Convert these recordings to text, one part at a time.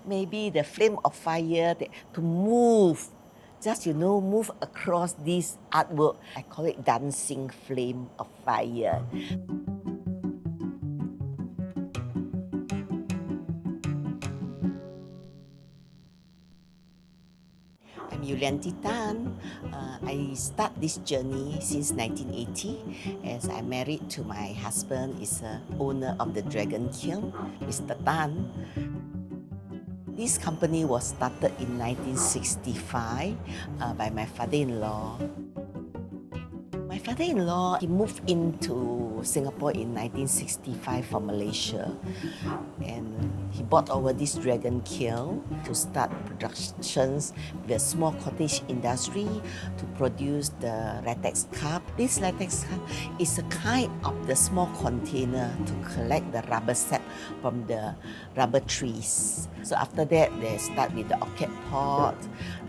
Maybe the flame of fire to move, just move across this artwork. I call it dancing flame of fire. I'm Yulianti. I start this journey since 1980 as I'm married to my husband, is the owner of the Dragon Kiln, Mr. Tan. This company was started in 1965 by my father-in-law. My father-in-law, he moved into Singapore in 1965 from Malaysia, and he bought over this Dragon Kiln to start productions with a small cottage industry to produce the latex cup. This latex cup is a kind of the small container to collect the rubber sap from the rubber trees. So after that, they start with the orchid pot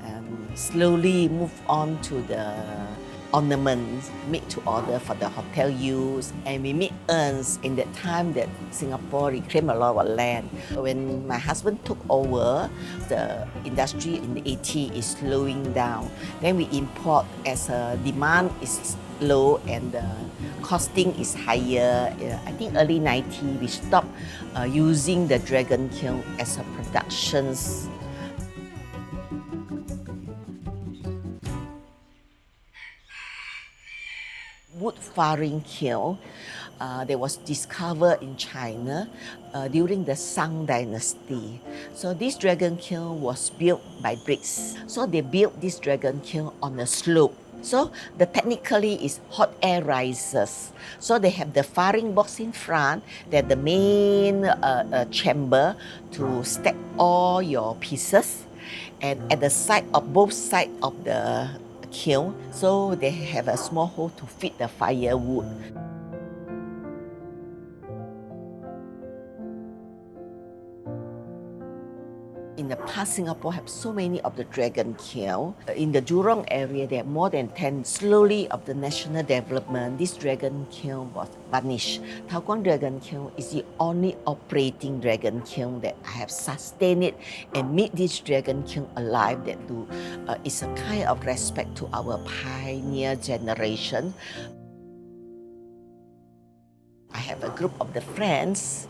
and slowly move on to the ornaments made to order for the hotel use, and we make urns in that time that Singapore reclaimed a lot of land. When my husband took over, the industry in the 80s is slowing down. Then we import as demand is low and the costing is higher. I think early 90s we stopped using the Dragon Kiln as a productions. Wood firing kiln that was discovered in China during the Shang Dynasty. So this Dragon Kiln was built by bricks. So they built this Dragon Kiln on a slope. So the technically is hot air risers. So they have the firing box in front, they're the main chamber to stack all your pieces. And at the side of both sides of the kiln, so they have a small hole to feed the firewood. In the past, Singapore have so many of the Dragon Kiln. In the Jurong area, there are more than 10. Slowly, of the national development, this Dragon Kiln was vanished. Thow Kwang Dragon Kiln is the only operating Dragon Kiln that I have sustained it and made this Dragon Kiln alive. That is a kind of respect to our pioneer generation. I have a group of the friends.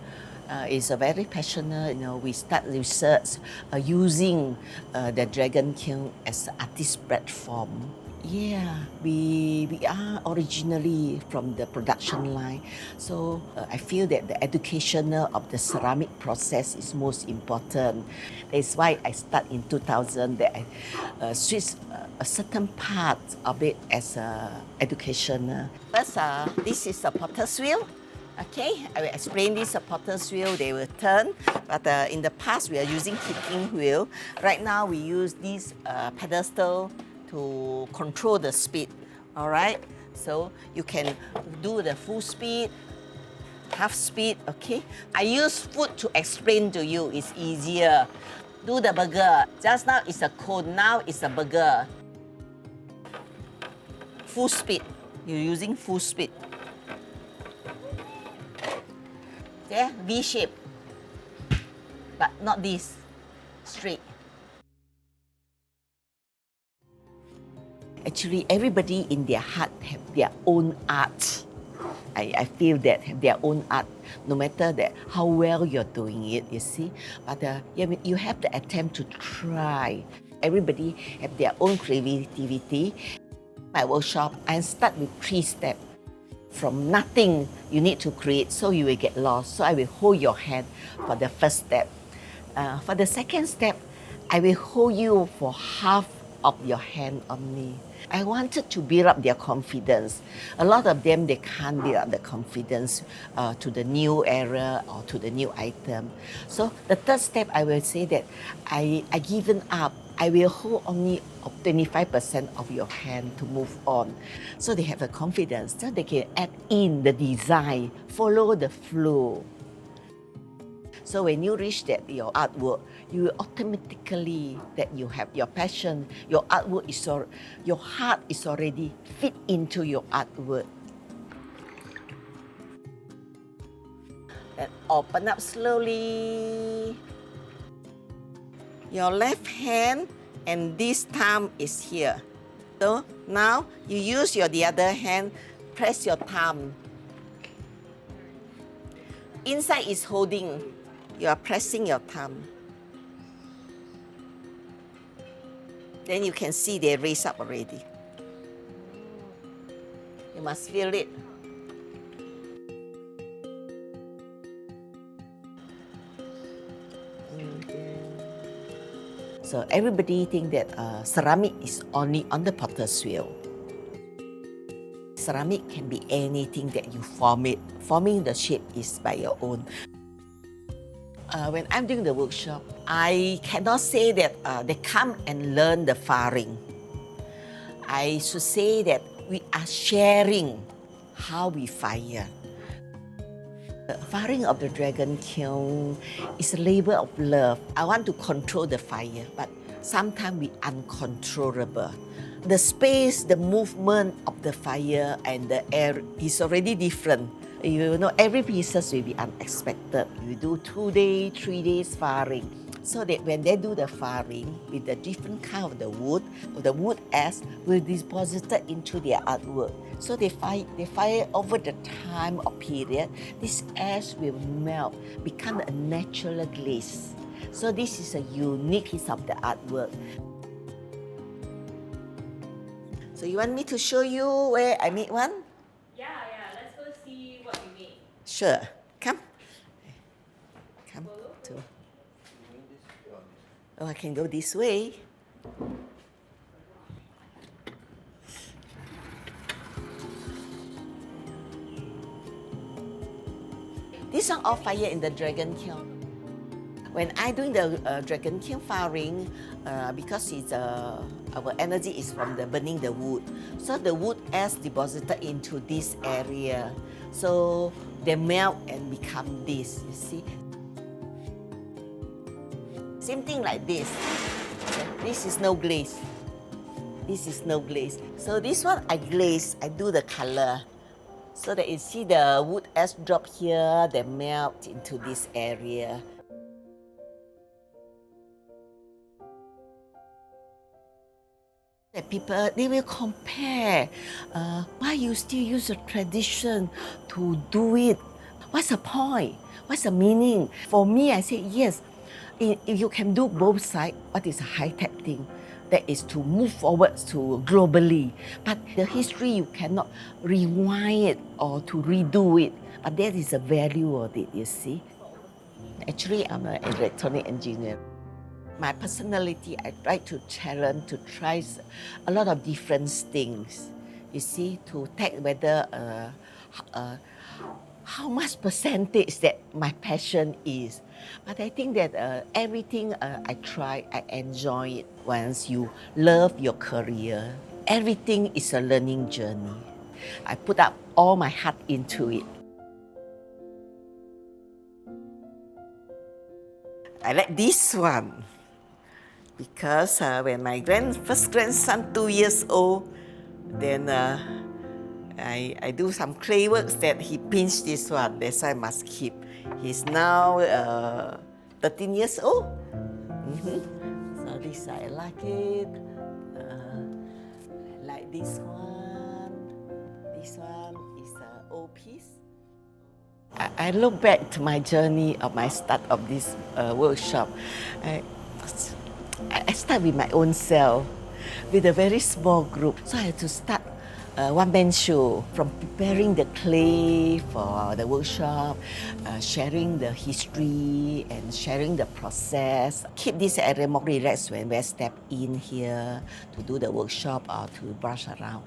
Is a very passionate, we start research using the Dragon Kiln as an artist platform. Yeah, we are originally from the production line. So I feel that the educational of the ceramic process is most important. That's why I start in 2000 that I switch a certain part of it as educational. First, this is a potter's wheel. Okay, I will explain this potter's wheel, they will turn, but in the past we are using kicking wheel. Right now we use this pedestal to control the speed, all right? So you can do the full speed, half speed, okay? I use food to explain to you, it's easier. Do the burger, just now it's a cone, now it's a burger. Full speed, you're using full speed. Yeah, V shape, but not this, straight. Actually, everybody in their heart have their own art. I feel that have their own art, no matter that how well you're doing it, you see. But you have the attempt to try. Everybody have their own creativity. My workshop, I start with 3 steps. From nothing, you need to create, so you will get lost. So I will hold your hand for the first step. For the second step, I will hold you for half of your hand only. I wanted to build up their confidence. A lot of them, they can't build up the confidence to the new era or to the new item. So the third step, I will say that I given up. I will hold only 25% of your hand to move on. So they have the confidence, so they can add in the design, follow the flow. So when you reach that your artwork, you will automatically that you have your passion, your artwork is your heart is already fit into your artwork. Then open up slowly. your left hand and this thumb is here. So now you use the other hand, press your thumb. Inside is holding, you are pressing your thumb. Then you can see they raise up already. You must feel it. So everybody think that ceramic is only on the potter's wheel. Ceramic can be anything that you form it. Forming the shape is by your own. When I'm doing the workshop, I cannot say that they come and learn the firing. I should say that we are sharing how we fire. The firing of the Dragon Kiln is a labor of love. I want to control the fire, but sometimes we uncontrollable. The space, the movement of the fire and the air is already different. You know, every pieces will be unexpected. You do 2 days, 3 days firing. So that when they do the firing with the different kind of the wood ash will be deposited into their artwork. So they fire over the time or period. This ash will melt, become a natural glaze. So this is a unique piece of the artwork. So you want me to show you where I made one? Yeah, let's go see what we made. Sure, come. Come to. Oh, I can go this way. These are all fire in the Dragon Kiln. When I doing the Dragon Kiln firing, because it's our energy is from the burning the wood, so the wood ash deposited into this area, so they melt and become this. You see, same thing like this. This is no glaze. This is no glaze. So this one I glaze. I do the color, so that you see the wood ash drop here. They melt into this area. The people, they will compare. Why you still use a tradition to do it? What's the point? What's the meaning? For me, I say yes. If you can do both sides, what is a high-tech thing? That is to move forward to globally. But the history, you cannot rewind it or to redo it. But that is the value of it, you see. Actually, I'm an electronic engineer. My personality, I try to challenge, to try a lot of different things. You see, to take whether how much percentage that my passion is. But I think that everything I try, I enjoy it. Once you love your career, everything is a learning journey. I put up all my heart into it. I like this one. Because when my first grandson, 2 years old, then I do some clay works that he pinched this one. That's why I must keep. He's now 13 years old. So this I like it. I like this one. This one is an old piece. I look back to my journey of my start of this workshop. I start with my own self, with a very small group. So I had to start a one-man show, from preparing the clay for the workshop, sharing the history and sharing the process. Keep this area more relaxed when we step in here to do the workshop or to brush around.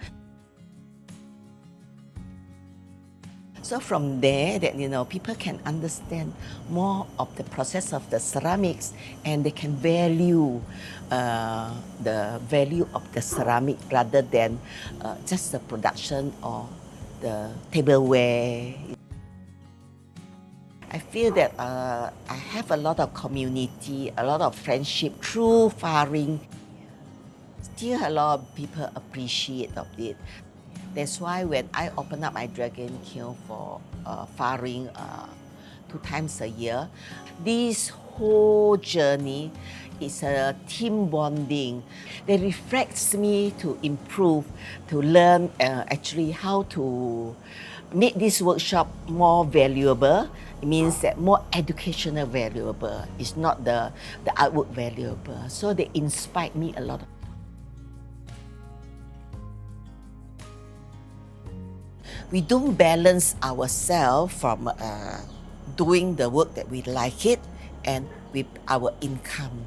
So from there, that people can understand more of the process of the ceramics, and they can value the value of the ceramic rather than just the production or the tableware. I feel that I have a lot of community, a lot of friendship through firing. Still, a lot of people appreciate of it. That's why when I open up my Dragon Kiln for firing 2 times a year, this whole journey It's a team bonding that reflects me to improve, to learn actually how to make this workshop more valuable. It means that more educational valuable. It's not the artwork valuable. So they inspired me a lot. We don't balance ourselves from doing the work that we like it and with our income.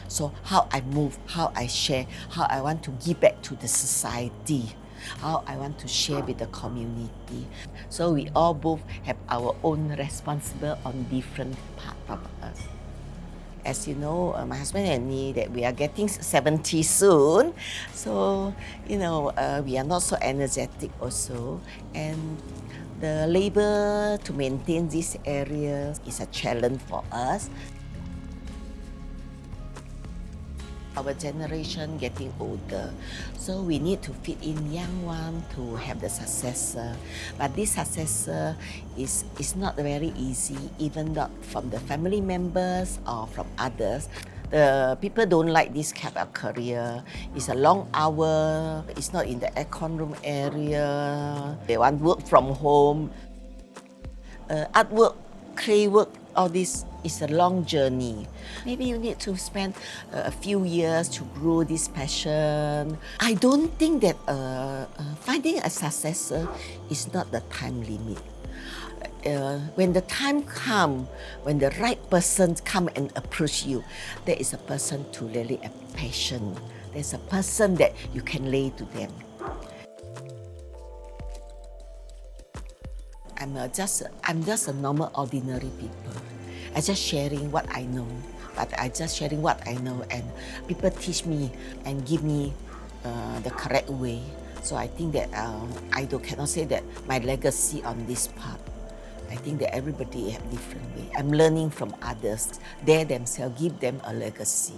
So how I move, how I share, how I want to give back to the society, how I want to share with the community. So we all both have our own responsibility on different part of us. As you know, my husband and me, that we are getting 70 soon. So, we are not so energetic also. And the labor to maintain this area is a challenge for us. Our generation getting older, so we need to fit in young one to have the successor. But this successor is not very easy, even not from the family members or from others. The people don't like this kind of career. It's a long hour. It's not in the aircon room area. They want work from home. Artwork, clay work, all this is a long journey. Maybe you need to spend a few years to grow this passion. I don't think that finding a successor is not the time limit. When the time comes, when the right person come and approach you, there is a person to really have passion. There's a person that you can lay to them. I'm just a normal, ordinary people. I just sharing what I know, and people teach me and give me the correct way. So I think that I cannot say that my legacy on this part. I think that everybody have different way. I'm learning from others. They themselves give them a legacy.